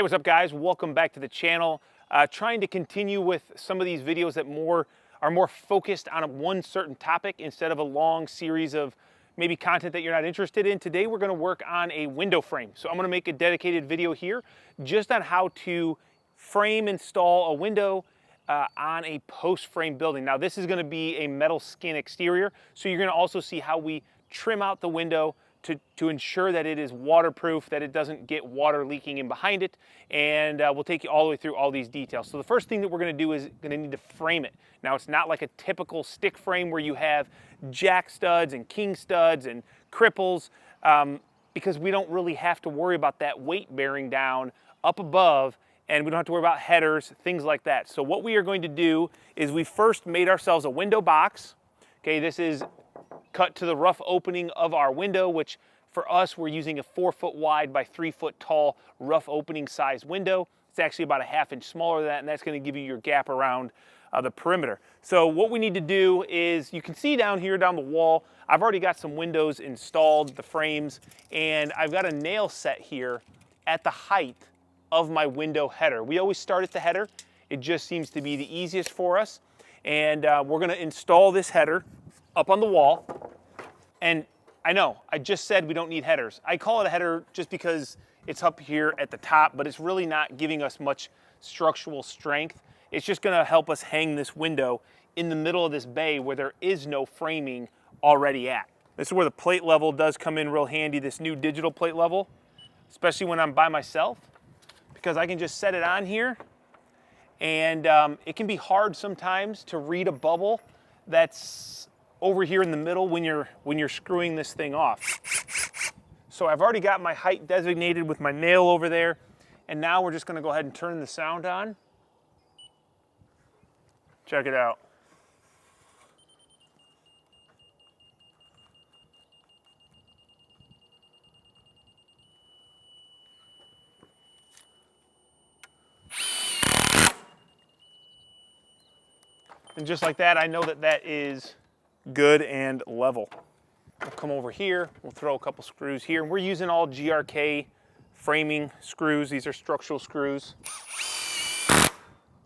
Hey, what's up guys? Welcome back to the channel. Trying to continue with some of these videos that are more focused on one certain topic instead of a long series of maybe content that you're not interested in. Today we're going to work on a window frame. So I'm going to make a dedicated video here just on how to frame install a window on a post frame building. Now this is going to be a metal skin exterior, so you're going to also see how we trim out the window to ensure that it is waterproof, that it doesn't get water leaking in behind it, and we'll take you all the way through all these details. So the first thing that we're going to do is going to need to frame it. Now it's not like a typical stick frame where you have jack studs and king studs and cripples, because we don't really have to worry about that weight bearing down up above, and we don't have to worry about headers, things like that. So what we are going to do is we first made ourselves a window box. Okay, this is cut to the rough opening of our window, which for us, we're using a 4 foot wide by 3 foot tall rough opening size window. It's actually about a ½ inch smaller than that, and that's going to give you your gap around the perimeter. So what we need to do is, you can see down here down the wall, I've already got some windows installed, the frames, and I've got a nail set here at the height of my window header. We always start at the header. It just seems to be the easiest for us. And we're going to install this header up on the wall. And I know, I just said we don't need headers. I call it a header just because it's up here at the top, but it's really not giving us much structural strength. It's just gonna help us hang this window in the middle of this bay where there is no framing already at. This is where the plate level does come in real handy, this new digital plate level, especially when I'm by myself, because I can just set it on here, and it can be hard sometimes to read a bubble that's over here in the middle when you're screwing this thing off. So I've already got my height designated with my nail over there, and now we're just going to go ahead and turn the sound on. Check it out. And just like that, I know that that is good and level. We'll come over here, we'll throw a couple screws here. We're using all GRK framing screws. These are structural screws.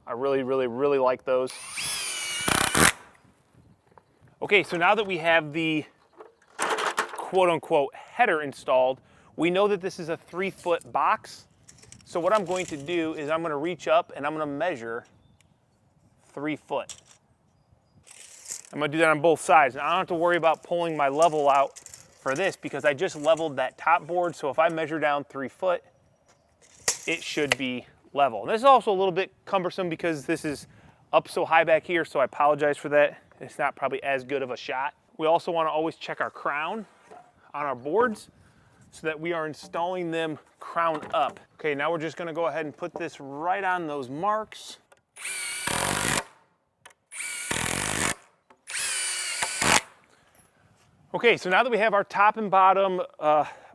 I really like those. Okay, so now that we have the quote unquote header installed, we know that this is a 3 foot box. So what I'm going to do is I'm going to reach up and I'm going to measure 3 foot. I'm going to do that on both sides. And I don't have to worry about pulling my level out for this because I just leveled that top board. So if I measure down 3 foot, it should be level. And this is also a little bit cumbersome because this is up so high back here, so I apologize for that. It's not probably as good of a shot. We also want to always check our crown on our boards so that we are installing them crown up. Okay, now we're just going to go ahead and put this right on those marks. Okay, so now that we have our top and bottom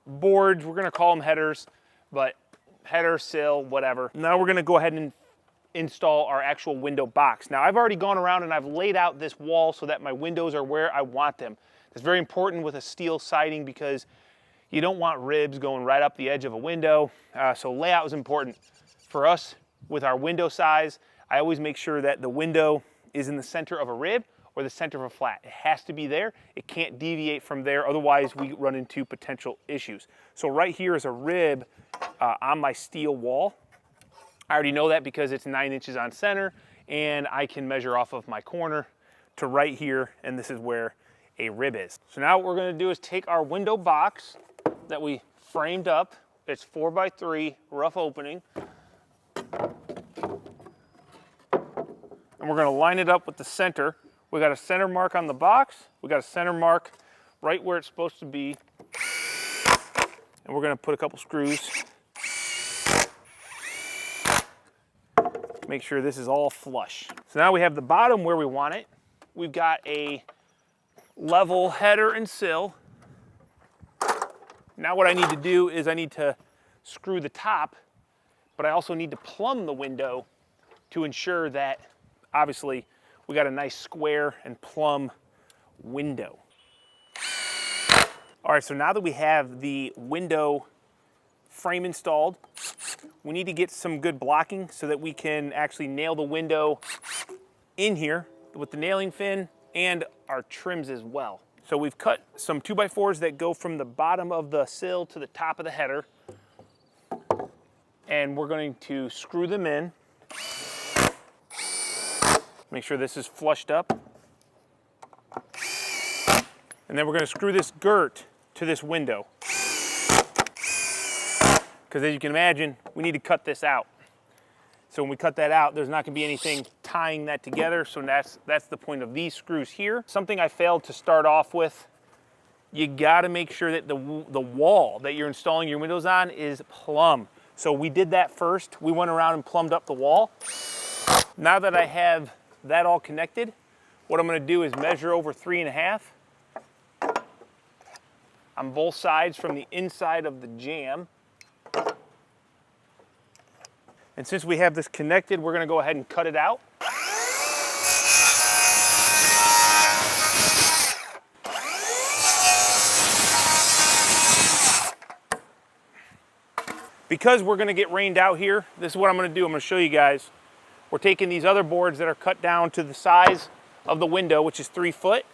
boards, we're gonna call them headers, but header, sill, whatever. Now we're gonna go ahead and install our actual window box. Now I've already gone around and I've laid out this wall so that my windows are where I want them. It's very important with a steel siding because you don't want ribs going right up the edge of a window. So layout is important. For us, with our window size, I always make sure that the window is in the center of a rib or the center of a flat. It has to be there. It can't deviate from there, otherwise we run into potential issues. So right here is a rib on my steel wall. I already know that because it's 9 inches on center, and I can measure off of my corner to right here, and this is where a rib is. So now what we're gonna do is take our window box that we framed up. It's 4 by 3 rough opening. And we're gonna line it up with the center. We got a center mark on the box. We got a center mark right where it's supposed to be. And we're gonna put a couple screws. Make sure this is all flush. So now we have the bottom where we want it. We've got a level header and sill. Now what I need to do is I need to screw the top, but I also need to plumb the window to ensure that, obviously, we got a nice square and plumb window. All right, so now that we have the window frame installed, we need to get some good blocking so that we can actually nail the window in here with the nailing fin and our trims as well. So we've cut some 2x4s that go from the bottom of the sill to the top of the header. And we're going to screw them in. Make sure this is flushed up. And then we're going to screw this girt to this window. Because as you can imagine, we need to cut this out. So when we cut that out, there's not going to be anything tying that together. So that's the point of these screws here. Something I failed to start off with, you got to make sure that the wall that you're installing your windows on is plumb. So we did that first. We went around and plumbed up the wall. Now that I have that all connected, what I'm going to do is measure over 3.5 on both sides from the inside of the jamb. And since we have this connected, we're going to go ahead and cut it out. Because we're going to get rained out here, this is what I'm going to do. I'm going to show you guys. We're taking these other boards that are cut down to the size of the window, which is 3 foot.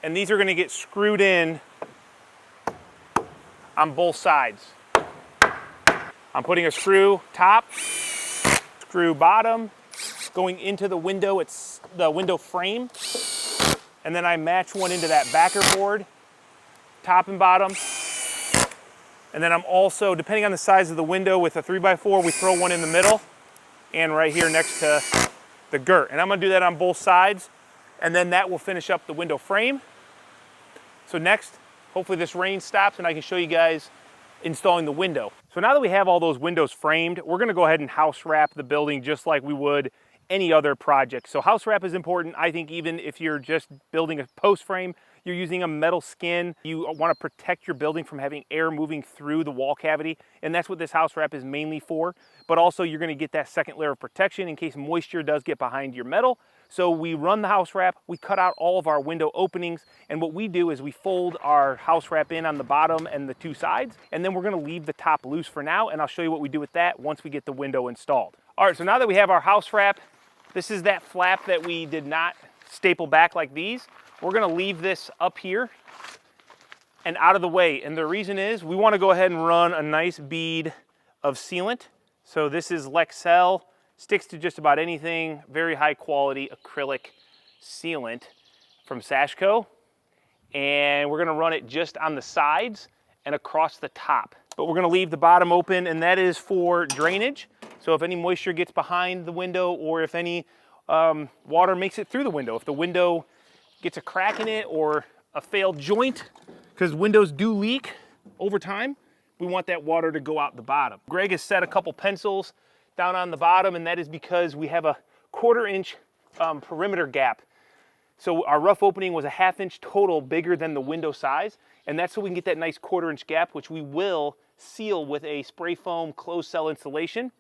And these are going to get screwed in on both sides. I'm putting a screw top, screw bottom, going into the window, it's the window frame. And then I match one into that backer board, top and bottom. And then I'm also, depending on the size of the window, with a 3x4, we throw one in the middle and right here next to the girt. And I'm gonna do that on both sides. And then that will finish up the window frame. So next, hopefully this rain stops and I can show you guys installing the window. So now that we have all those windows framed, we're gonna go ahead and house wrap the building just like we would any other project. So house wrap is important. I think even if you're just building a post frame, you're using a metal skin, you wanna protect your building from having air moving through the wall cavity, and that's what this house wrap is mainly for. But also you're gonna get that second layer of protection in case moisture does get behind your metal. So we run the house wrap, we cut out all of our window openings, and what we do is we fold our house wrap in on the bottom and the two sides, and then we're gonna leave the top loose for now, and I'll show you what we do with that once we get the window installed. All right, so now that we have our house wrap, this is that flap that we did not staple back like these. We're gonna leave this up here and out of the way, and the reason is we wanna go ahead and run a nice bead of sealant. So this is Lexel. Sticks to just about anything, very high quality acrylic sealant from Sashco. And we're gonna run it just on the sides and across the top. But we're gonna leave the bottom open, and that is for drainage. So if any moisture gets behind the window, or if any water makes it through the window, if the window gets a crack in it or a failed joint, because windows do leak over time, we want that water to go out the bottom. Greg has set a couple pencils down on the bottom, and that is because we have a 1/4 inch perimeter gap. So our rough opening was a 1/2 inch total bigger than the window size, and that's so we can get that nice 1/4 inch gap, which we will seal with a spray foam closed cell insulation.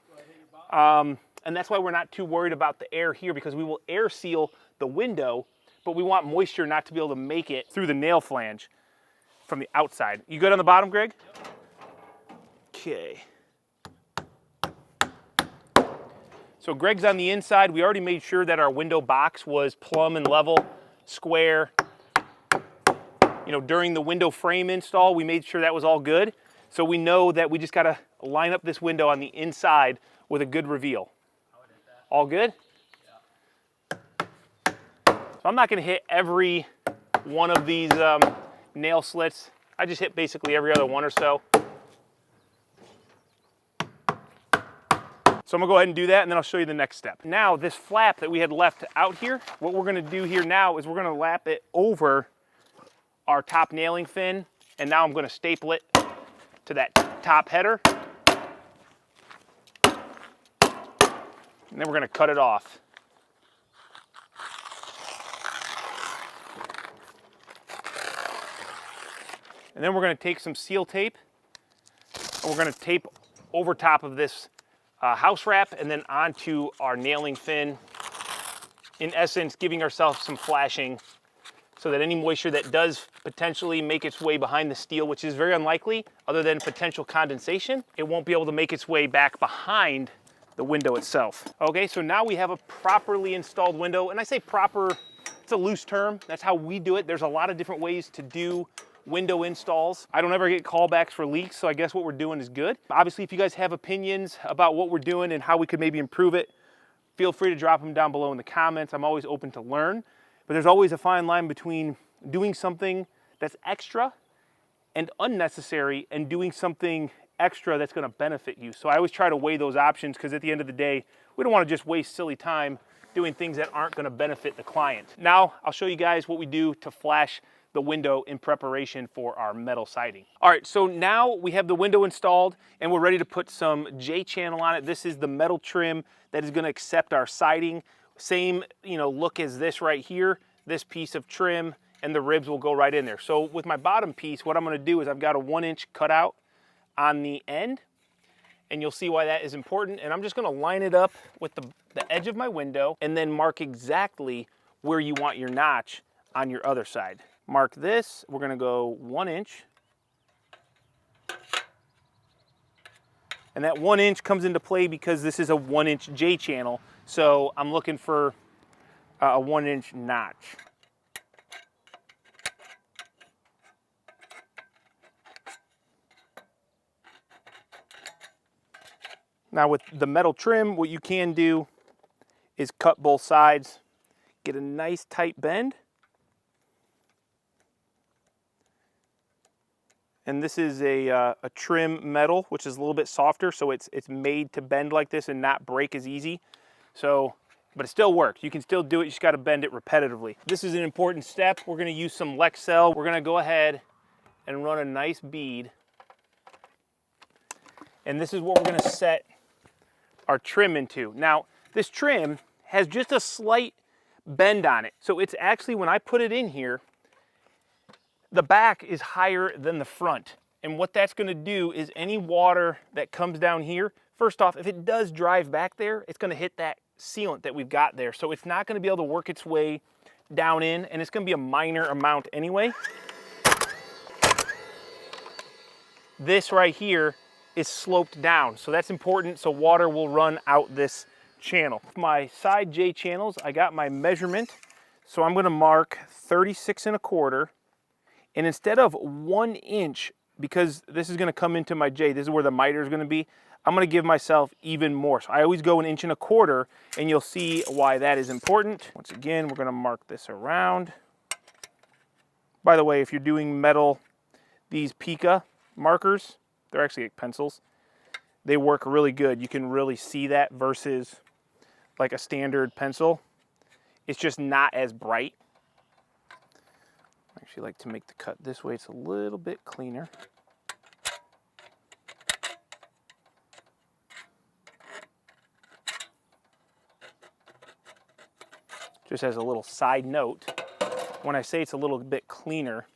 And that's why we're not too worried about the air here, because we will air seal the window, but we want moisture not to be able to make it through the nail flange from the outside. You good on the bottom, Greg? Okay. So Greg's on the inside. We already made sure that our window box was plumb and level, square. You know, during the window frame install, we made sure that was all good. So we know that we just gotta line up this window on the inside with a good reveal. All good? Yeah. So I'm not gonna hit every one of these nail slits. I just hit basically every other one or so. So I'm gonna go ahead and do that, and then I'll show you the next step. Now, this flap that we had left out here, what we're gonna do here now is we're gonna lap it over our top nailing fin, and now I'm gonna staple it to that top header. And then we're gonna cut it off. And then we're gonna take some seal tape, and we're gonna tape over top of this house wrap and then onto our nailing fin. In essence, giving ourselves some flashing so that any moisture that does potentially make its way behind the steel, which is very unlikely, other than potential condensation, it won't be able to make its way back behind the window itself. Okay, so now we have a properly installed window, and I say proper, it's a loose term. That's how we do it. There's a lot of different ways to do window installs. I don't ever get callbacks for leaks, so I guess what we're doing is good. Obviously, if you guys have opinions about what we're doing and how we could maybe improve it, feel free to drop them down below in the comments. I'm always open to learn, but there's always a fine line between doing something that's extra and unnecessary and doing something extra that's gonna benefit you. So I always try to weigh those options, because at the end of the day, we don't wanna just waste silly time doing things that aren't gonna benefit the client. Now, I'll show you guys what we do to flash the window in preparation for our metal siding. All right, so now we have the window installed and we're ready to put some J-channel on it. This is the metal trim that is gonna accept our siding. Same, look as this right here, this piece of trim, and the ribs will go right in there. So with my bottom piece, what I'm gonna do is I've got a 1-inch cutout on the end, and you'll see why that is important. And I'm just gonna line it up with the edge of my window and then mark exactly where you want your notch on your other side. Mark this, we're gonna go 1 inch. And that 1 inch comes into play because this is a 1-inch J channel. So I'm looking for a 1-inch notch. Now with the metal trim, what you can do is cut both sides, get a nice tight bend. And this is a trim metal, which is a little bit softer, so it's made to bend like this and not break as easy. So, but it still works. You can still do it, you just gotta bend it repetitively. This is an important step. We're gonna use some Lexcel. We're gonna go ahead and run a nice bead. And this is what we're gonna set our trim into. Now, this trim has just a slight bend on it. So it's actually, when I put it in here, the back is higher than the front. And what that's gonna do is any water that comes down here, first off, if it does drive back there, it's gonna hit that sealant that we've got there. So it's not gonna be able to work its way down in, and it's gonna be a minor amount anyway. This right here is sloped down, so that's important, so water will run out this channel. My side J channels, I got my measurement, so I'm gonna mark 36 1/4. And instead of 1 inch, because this is gonna come into my J, this is where the miter is gonna be, I'm gonna give myself even more. So I always go 1 1/4 inch, and you'll see why that is important. Once again, we're gonna mark this around. By the way, if you're doing metal, these Pica markers, they're actually like pencils. They work really good. You can really see that versus like a standard pencil. It's just not as bright. I actually like to make the cut this way. It's a little bit cleaner. Just as a little side note, when I say it's a little bit cleaner,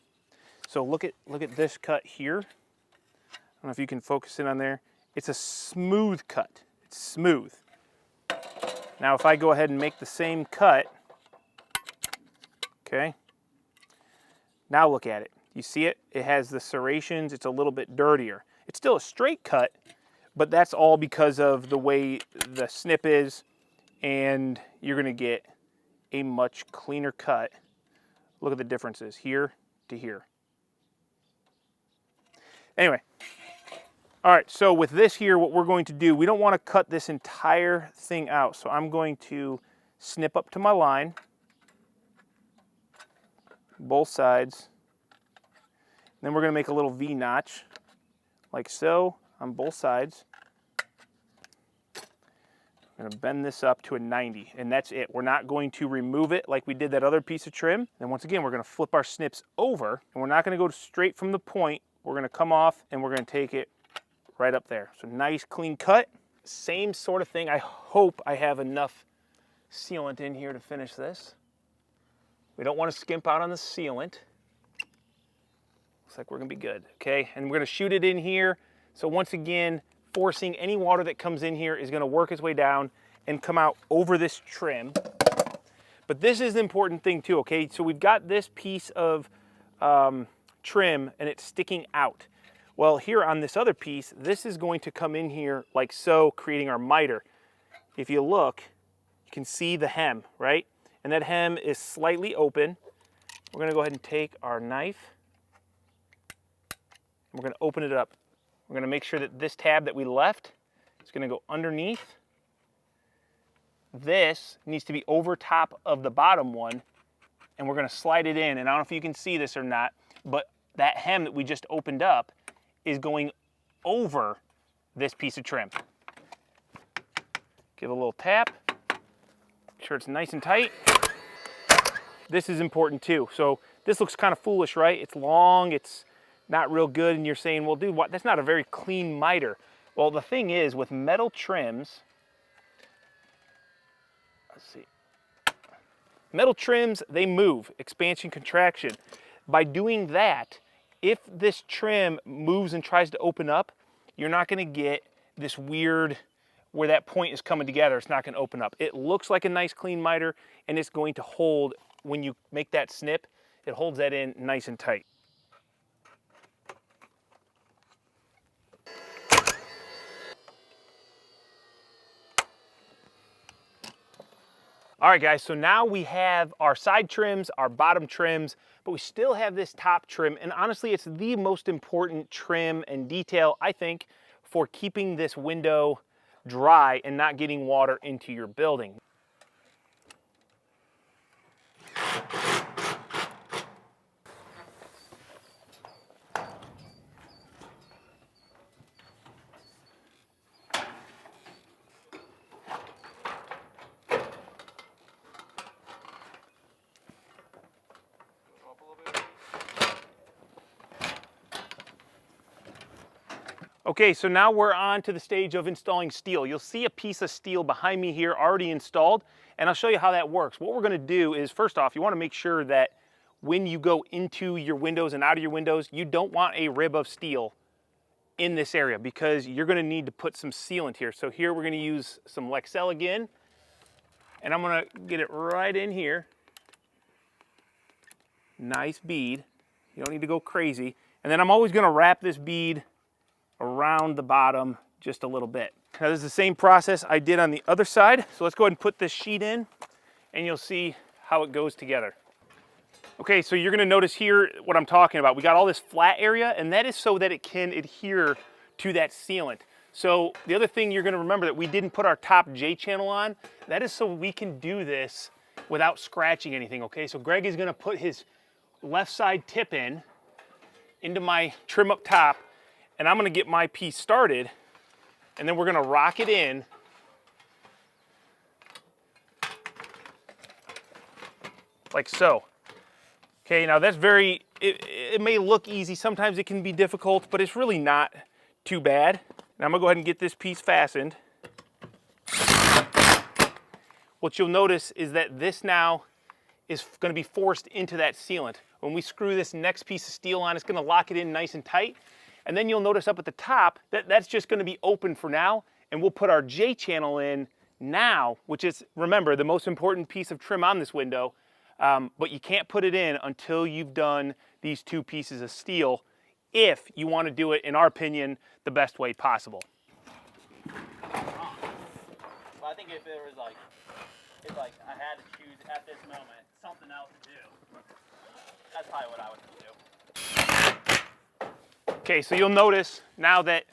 so look at this cut here. I don't know if you can focus in on there. It's a smooth cut. It's smooth. Now if I go ahead and make the same cut, okay, now look at it. You see it? It has the serrations. It's a little bit dirtier. It's still a straight cut, but that's all because of the way the snip is, and you're gonna get a much cleaner cut. Look at the differences here to here. Anyway, all right, so with this here, what we're going to do, we don't want to cut this entire thing out. So I'm going to snip up to my line, both sides. Then we're going to make a little V notch, like so, on both sides. I'm going to bend this up to a 90, and that's it. We're not going to remove it like we did that other piece of trim. And once again, we're going to flip our snips over, and we're not going to go straight from the point. We're going to come off, and we're going to take it right up there. So nice, clean cut. Same sort of thing. I hope I have enough sealant in here to finish this. We don't want to skimp out on the sealant. Looks like we're going to be good, okay? And we're going to shoot it in here. So once again, forcing any water that comes in here is going to work its way down and come out over this trim. But this is the important thing too, okay? So we've got this piece of trim and it's sticking out. Well, here on this other piece, this is going to come in here like so, creating our miter. If you look, you can see the hem, right? And that hem is slightly open. We're gonna go ahead and take our knife. We're gonna open it up. We're gonna make sure that this tab that we left is gonna go underneath. This needs to be over top of the bottom one, and we're gonna slide it in. And I don't know if you can see this or not, but that hem that we just opened up is going over this piece of trim. Give it a little tap, make sure it's nice and tight. This is important too. So this looks kind of foolish, right? It's long, it's not real good, and you're saying, well, dude, what? That's not a very clean miter. Well, the thing is, with metal trims, let's see. Metal trims, they move, expansion, contraction. By doing that, if this trim moves and tries to open up, you're not gonna get this weird, where that point is coming together, it's not gonna open up. It looks like a nice clean miter, and it's going to hold, when you make that snip, it holds that in nice and tight. All right, guys, so now we have our side trims, our bottom trims, but we still have this top trim, and honestly, it's the most important trim and detail, I think, for keeping this window dry and not getting water into your building. Okay, so now we're on to the stage of installing steel. You'll see a piece of steel behind me here already installed, and I'll show you how that works. What we're gonna do is, first off, you wanna make sure that when you go into your windows and out of your windows, you don't want a rib of steel in this area because you're gonna need to put some sealant here. So here we're gonna use some Lexel again, and I'm gonna get it right in here. Nice bead. You don't need to go crazy. And then I'm always gonna wrap this bead around the bottom just a little bit. Now this is the same process I did on the other side. So let's go ahead and put this sheet in and you'll see how it goes together. Okay, so you're gonna notice here what I'm talking about. We got all this flat area, and that is so that it can adhere to that sealant. So the other thing you're gonna remember that we didn't put our top J channel on, that is so we can do this without scratching anything, okay? So Greg is gonna put his left side tip in into my trim up top, and I'm gonna get my piece started, and then we're gonna rock it in. Like so. Okay, now that's it may look easy, sometimes it can be difficult, but it's really not too bad. Now I'm gonna go ahead and get this piece fastened. What you'll notice is that this now is gonna be forced into that sealant. When we screw this next piece of steel on, it's gonna lock it in nice and tight. And then you'll notice up at the top that that's just gonna be open for now, and we'll put our J channel in now, which is, remember, the most important piece of trim on this window, but you can't put it in until you've done these two pieces of steel, if you wanna do it, in our opinion, the best way possible. Well, I think if there was like I had to choose at this moment something else to do, that's probably what I would do. Okay, so you'll notice now that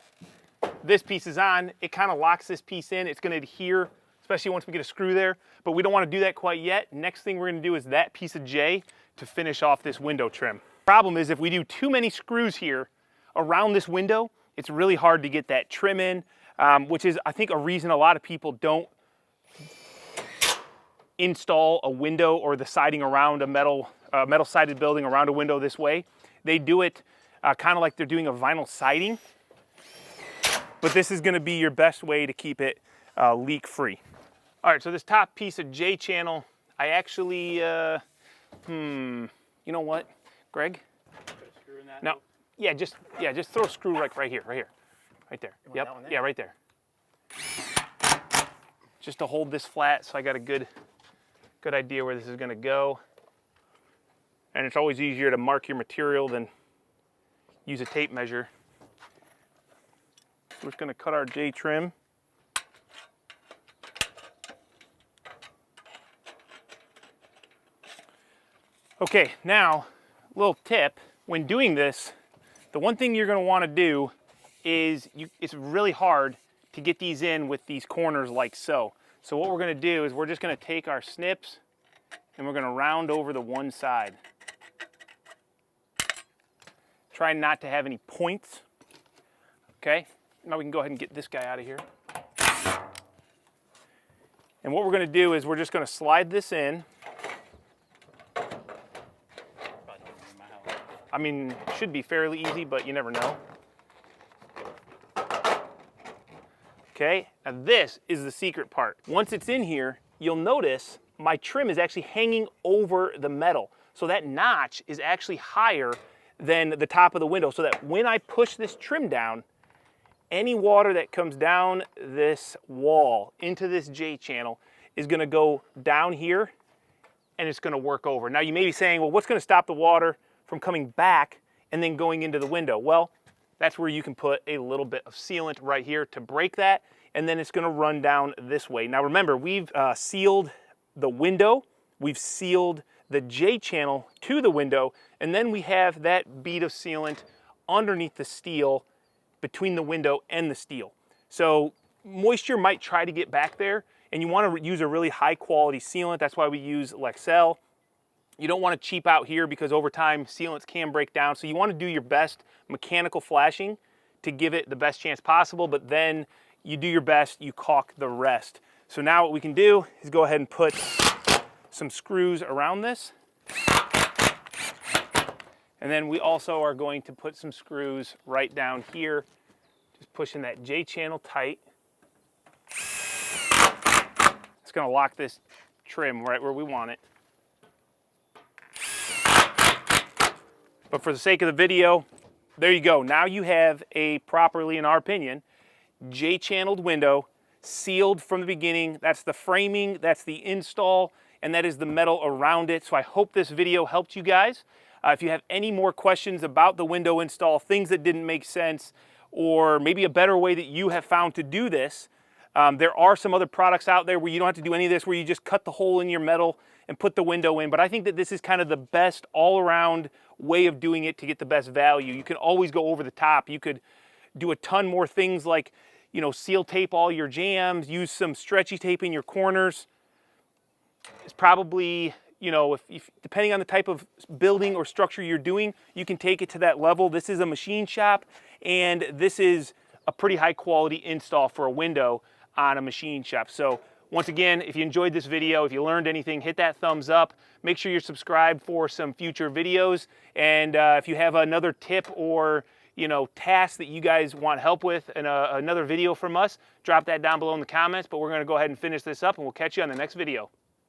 this piece is on, it kind of locks this piece in. It's gonna adhere, especially once we get a screw there, but we don't wanna do that quite yet. Next thing we're gonna do is that piece of J to finish off this window trim. Problem is, if we do too many screws here around this window, it's really hard to get that trim in, which is, I think, a reason a lot of people don't install a window or the siding around a metal sided building around a window this way. They do it kind of like they're doing a vinyl siding, but this is gonna be your best way to keep it leak free. All right, so this top piece of J channel, I actually, you know what, Greg? Put a screw in that. No, yeah, just throw a screw right here, right there. Yep, yeah, right there. Just to hold this flat, so I got a good good idea where this is going to go. And it's always easier to mark your material than use a tape measure. We're just going to cut our J trim. Okay, now, little tip. When doing this, the one thing you're going to want to do is, it's really hard to get these in with these corners like so. So what we're going to do is we're just going to take our snips and we're going to round over the one side. Try not to have any points. Okay, now we can go ahead and get this guy out of here. And what we're going to do is we're just going to slide this in. I mean, it should be fairly easy, but you never know. Okay, now this is the secret part. Once it's in here, you'll notice my trim is actually hanging over the metal. So that notch is actually higher than the top of the window, so that when I push this trim down, any water that comes down this wall into this J channel is gonna go down here and it's gonna work over. Now you may be saying, well, what's gonna stop the water from coming back and then going into the window? Well, that's where you can put a little bit of sealant right here to break that, and then it's gonna run down this way. Now remember, we've sealed the window, we've sealed the J channel to the window, and then we have that bead of sealant underneath the steel between the window and the steel. So moisture might try to get back there, and you want to use a really high quality sealant. That's why we use Lexel. You don't want to cheap out here because over time sealants can break down. So you want to do your best mechanical flashing to give it the best chance possible, but then you do your best, you caulk the rest. So now what we can do is go ahead and put some screws around this. And then we also are going to put some screws right down here, just pushing that J channel tight. It's going to lock this trim right where we want it. But for the sake of the video, there you go. Now you have a properly, in our opinion, J-channeled window, sealed from the beginning. That's the framing, that's the install, and that is the metal around it. So I hope this video helped you guys. If you have any more questions about the window install, things that didn't make sense, or maybe a better way that you have found to do this, there are some other products out there where you don't have to do any of this, where you just cut the hole in your metal and put the window in. But I think that this is kind of the best all-around way of doing it to get the best value. You can always go over the top. You could do a ton more things like, you know, seal tape all your jambs, use some stretchy tape in your corners. It's probably, you know, if depending on the type of building or structure you're doing, you can take it to that level. This is a machine shop, and this is a pretty high quality install for a window on a machine shop. So once again, if you enjoyed this video, if you learned anything, hit that thumbs up. Make sure you're subscribed for some future videos. And if you have another tip or, you know, task that you guys want help with and another video from us, drop that down below in the comments. But we're going to go ahead and finish this up, and we'll catch you on the next video.